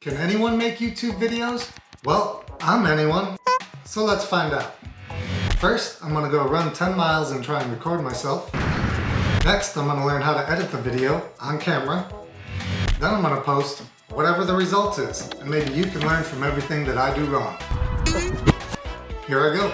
Can anyone make YouTube videos? Well, I'm anyone, so let's find out. First, I'm gonna go run 10 miles and try and record myself. Next, I'm gonna learn how to edit the video on camera. Then I'm gonna post whatever the result is, and maybe you can learn from everything that I do wrong. Here I go.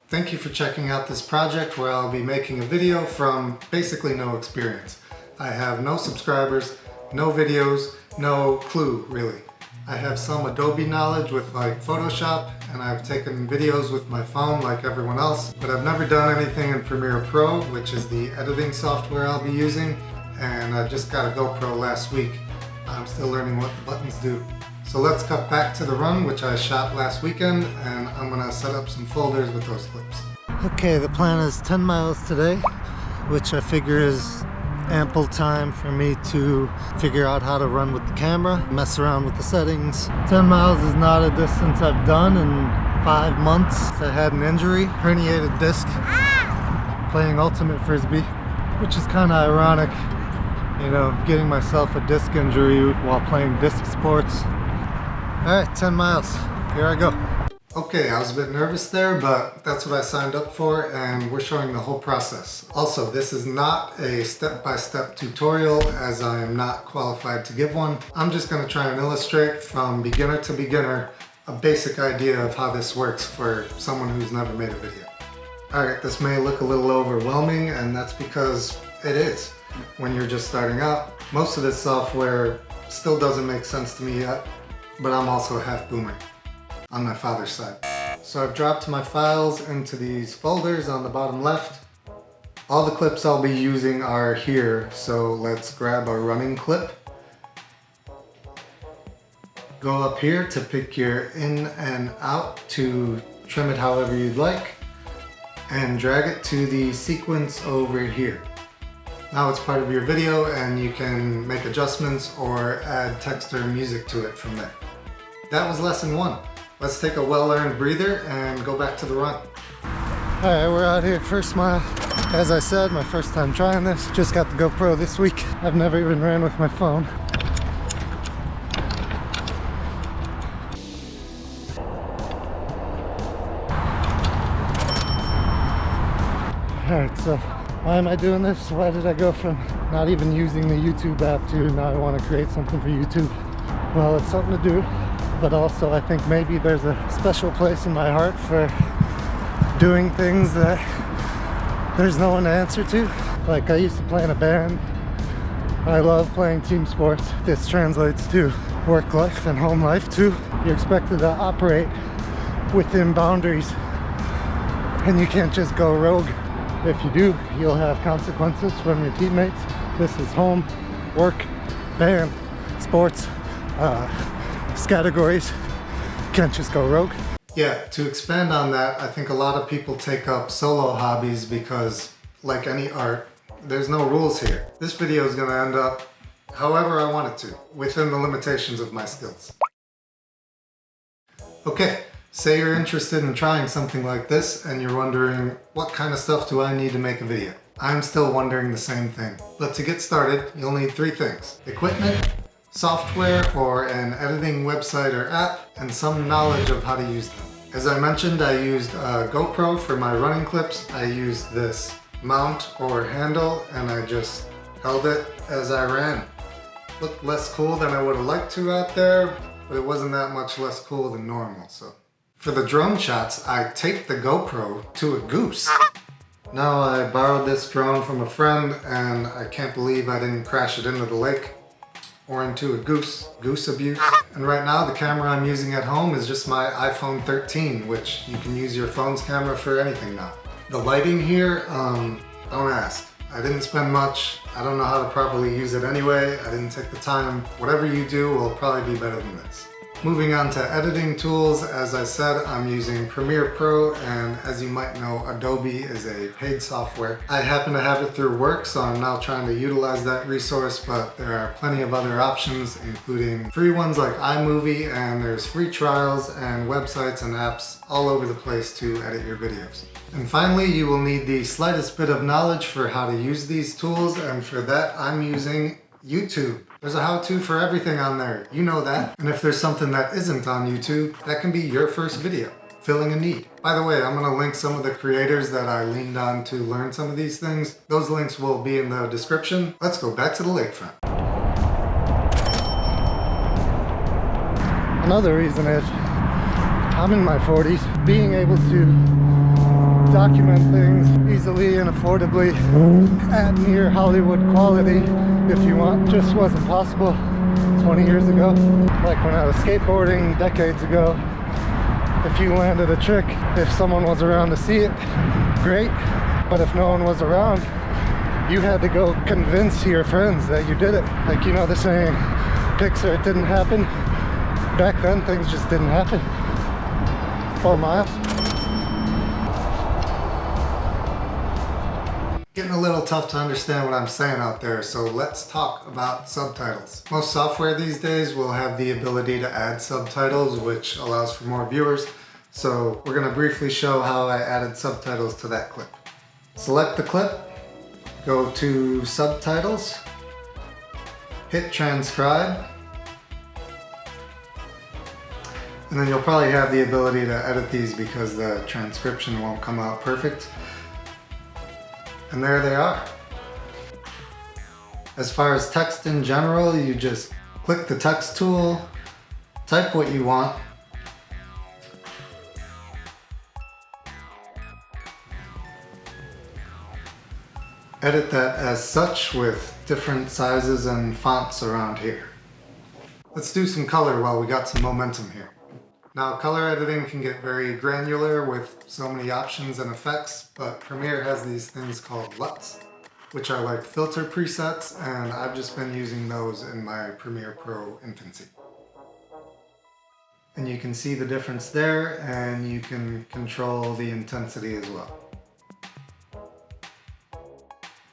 Thank you for checking out this project where I'll be making a video from basically no experience. I have no subscribers, no videos, no clue really. I have some Adobe knowledge with like Photoshop, and I've taken videos with my phone like everyone else, but I've never done anything in Premiere Pro, which is the editing software I'll be using, and I just got a GoPro last week. I'm still learning what the buttons do. So let's cut back to the run, which I shot last weekend, and I'm gonna set up some folders with those clips. Okay, the plan is 10 miles today, which I figure is ample time for me to figure out how to run with the camera, mess around with the settings. 10 miles is not a distance I've done in 5 months. I had an injury, herniated disc, playing ultimate frisbee, which is kind of ironic, you know, getting myself a disc injury while playing disc sports. Alright, 10 miles. Here I go. Okay, I was a bit nervous there, but that's what I signed up for, and we're showing the whole process. Also, this is not a step-by-step tutorial, as I am not qualified to give one. I'm just going to try and illustrate from beginner to beginner a basic idea of how this works for someone who's never made a video. Alright, this may look a little overwhelming, and that's because it is. When you're just starting out, most of this software still doesn't make sense to me yet. But I'm also a half boomer on my father's side. So I've dropped my files into these folders on the bottom left. All the clips I'll be using are here, so let's grab a running clip. Go up here to pick your in and out to trim it however you'd like, and drag it to the sequence over here. Now it's part of your video and you can make adjustments or add text or music to it from there. That was lesson 1. Let's take a well-earned breather and go back to the run. Alright, we're out here, first mile. As I said, my first time trying this. Just got the GoPro this week. I've never even ran with my phone. Alright, so why am I doing this? Why did I go from not even using the YouTube app to now I want to create something for YouTube? Well, it's something to do, but also I think maybe there's a special place in my heart for doing things that there's no one to answer to. Like, I used to play in a band. I love playing team sports. This translates to work life and home life too. You're expected to operate within boundaries, and you can't just go rogue. If you do, you'll have consequences from your teammates. This is home, work, band, sports, categories. You can't just go rogue. Yeah, to expand on that, I think a lot of people take up solo hobbies because, like any art, there's no rules here. This video is gonna end up however I want it to, within the limitations of my skills. Okay. Say you're interested in trying something like this and you're wondering, what kind of stuff do I need to make a video? I'm still wondering the same thing. But to get started, you'll need 3 things: equipment, software or an editing website or app, and some knowledge of how to use them. As I mentioned, I used a GoPro for my running clips. I used this mount or handle and I just held it as I ran. Looked less cool than I would have liked to out there, but it wasn't that much less cool than normal, so. For the drone shots, I taped the GoPro to a goose. Now, I borrowed this drone from a friend and I can't believe I didn't crash it into the lake or into a goose. Goose abuse. And right now the camera I'm using at home is just my iPhone 13, which you can use your phone's camera for anything now. The lighting here, don't ask. I didn't spend much. I don't know how to properly use it anyway. I didn't take the time. Whatever you do will probably be better than this. Moving on to editing tools, as I said, I'm using Premiere Pro, and as you might know, Adobe is a paid software. I happen to have it through work, so I'm now trying to utilize that resource, but there are plenty of other options, including free ones like iMovie, and there's free trials and websites and apps all over the place to edit your videos. And finally, you will need the slightest bit of knowledge for how to use these tools, and for that, I'm using YouTube. There's a how-to for everything on there, you know that. And if there's something that isn't on YouTube, that can be your first video, filling a need. By the way, I'm gonna link some of the creators that I leaned on to learn some of these things. Those links will be in the description. Let's go back to the lakefront. Another reason is, I'm in my 40s, being able to document things easily and affordably at near Hollywood quality, if you want, just wasn't possible 20 years ago. Like when I was skateboarding decades ago, if you landed a trick, if someone was around to see it, great, but if no one was around, you had to go convince your friends that you did it. Like, you know the saying, pics or it didn't happen? Back then, things just didn't happen. 4 miles. Getting a little tough to understand what I'm saying out there, so let's talk about subtitles. Most software these days will have the ability to add subtitles, which allows for more viewers. So we're going to briefly show how I added subtitles to that clip. Select the clip, go to Subtitles, hit Transcribe, and then you'll probably have the ability to edit these because the transcription won't come out perfect. And there they are. As far as text in general, you just click the text tool, type what you want, edit that as such with different sizes and fonts around here. Let's do some color while we got some momentum here. Now, color editing can get very granular with so many options and effects, but Premiere has these things called LUTs, which are like filter presets, and I've just been using those in my Premiere Pro infancy. And you can see the difference there, and you can control the intensity as well.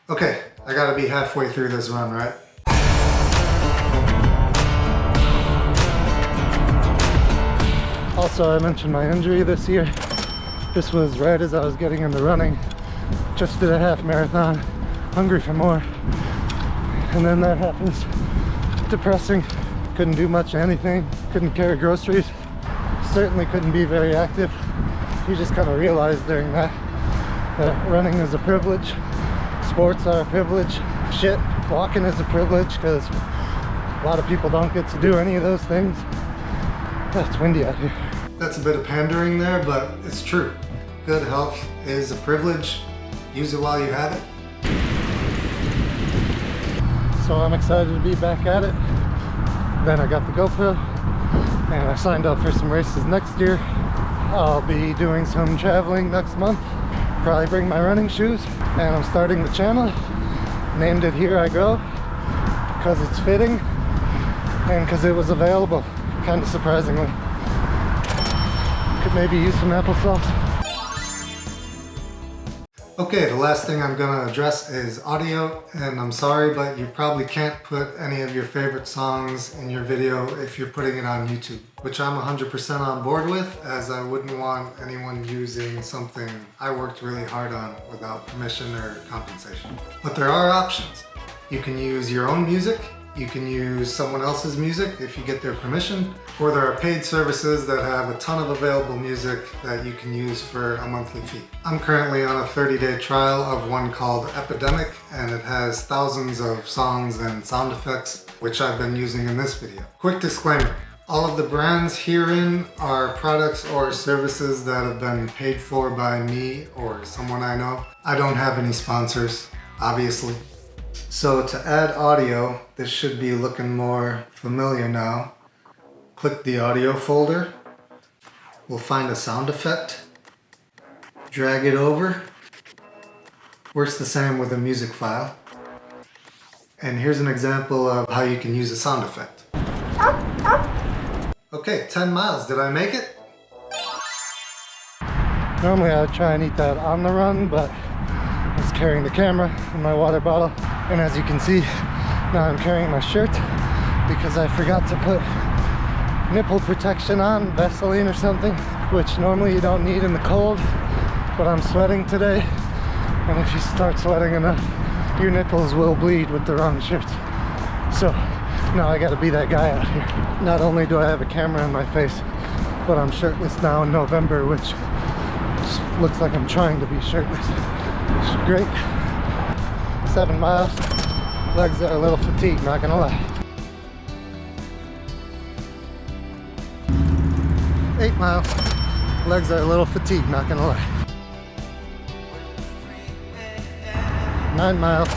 Okay, I gotta be halfway through this run, right? Also, I mentioned my injury this year. This was right as I was getting into running. Just did a half marathon, hungry for more. And then that happens. Depressing. Couldn't do much of anything. Couldn't carry groceries. Certainly couldn't be very active. You just kind of realize during that running is a privilege. Sports are a privilege. Shit, walking is a privilege because a lot of people don't get to do any of those things. It's windy out here. That's a bit of pandering there, but it's true. Good health is a privilege. Use it while you have it. So I'm excited to be back at it. Then I got the GoPro and I signed up for some races next year. I'll be doing some traveling next month. Probably bring my running shoes, and I'm starting the channel. Named it Here I Go because it's fitting and because it was available. Kind of surprisingly. Could maybe use some applesauce. Okay, the last thing I'm gonna address is audio, and I'm sorry, but you probably can't put any of your favorite songs in your video if you're putting it on YouTube, which I'm 100% on board with, as I wouldn't want anyone using something I worked really hard on without permission or compensation. But there are options. You can use your own music. You can use someone else's music if you get their permission, or there are paid services that have a ton of available music that you can use for a monthly fee. I'm currently on a 30-day trial of one called Epidemic, and it has thousands of songs and sound effects, which I've been using in this video. Quick disclaimer, all of the brands herein are products or services that have been paid for by me or someone I know. I don't have any sponsors, obviously. So to add audio, this should be looking more familiar now. Click the audio folder. We'll find a sound effect. Drag it over. Works the same with a music file. And here's an example of how you can use a sound effect. Okay, 10 miles. Did I make it? Normally I would try and eat that on the run, but I was carrying the camera and my water bottle. And as you can see, now I'm carrying my shirt because I forgot to put nipple protection on, Vaseline or something, which normally you don't need in the cold, but I'm sweating today. And if you start sweating enough, your nipples will bleed with the wrong shirt. So now I gotta be that guy out here. Not only do I have a camera in my face, but I'm shirtless now in November, which looks like I'm trying to be shirtless. It's great. 7 miles. Legs are a little fatigued, not gonna lie. 8 miles. Legs are a little fatigued, not gonna lie. 9 miles.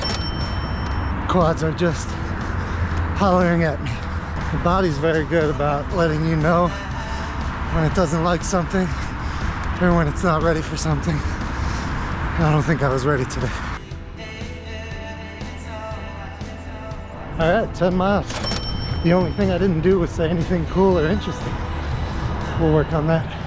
Quads are just hollering at me. The body's very good about letting you know when it doesn't like something or when it's not ready for something. I don't think I was ready today. Alright, 10 miles. The only thing I didn't do was say anything cool or interesting. We'll work on that.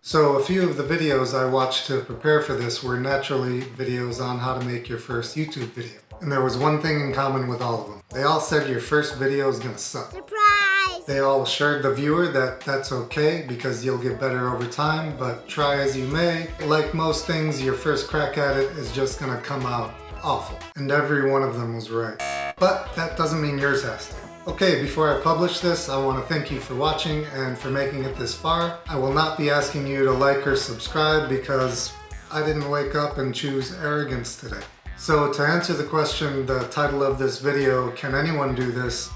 So a few of the videos I watched to prepare for this were naturally videos on how to make your first YouTube video. And there was one thing in common with all of them. They all said your first video is gonna suck. Surprise! They all assured the viewer that that's okay because you'll get better over time, but try as you may, like most things, your first crack at it is just gonna come out awful. And every one of them was right. But that doesn't mean yours has to. Okay, before I publish this, I want to thank you for watching and for making it this far. I will not be asking you to like or subscribe because I didn't wake up and choose arrogance today. So to answer the question, the title of this video, can anyone do this?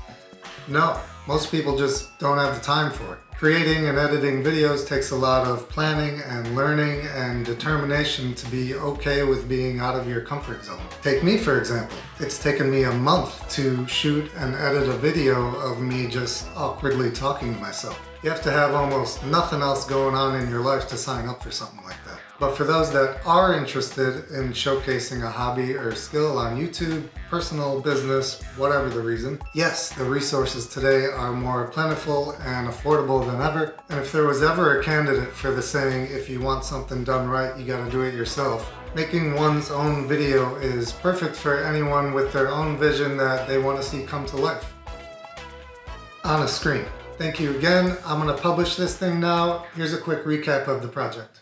No, most people just don't have the time for it. Creating and editing videos takes a lot of planning and learning and determination to be okay with being out of your comfort zone. Take me for example. It's taken me a month to shoot and edit a video of me just awkwardly talking to myself. You have to have almost nothing else going on in your life to sign up for something like that. But for those that are interested in showcasing a hobby or skill on YouTube, personal, business, whatever the reason, yes, the resources today are more plentiful and affordable than ever. And if there was ever a candidate for the saying, if you want something done right, you gotta do it yourself, making one's own video is perfect for anyone with their own vision that they want to see come to life on a screen. Thank you again. I'm gonna publish this thing now. Here's a quick recap of the project.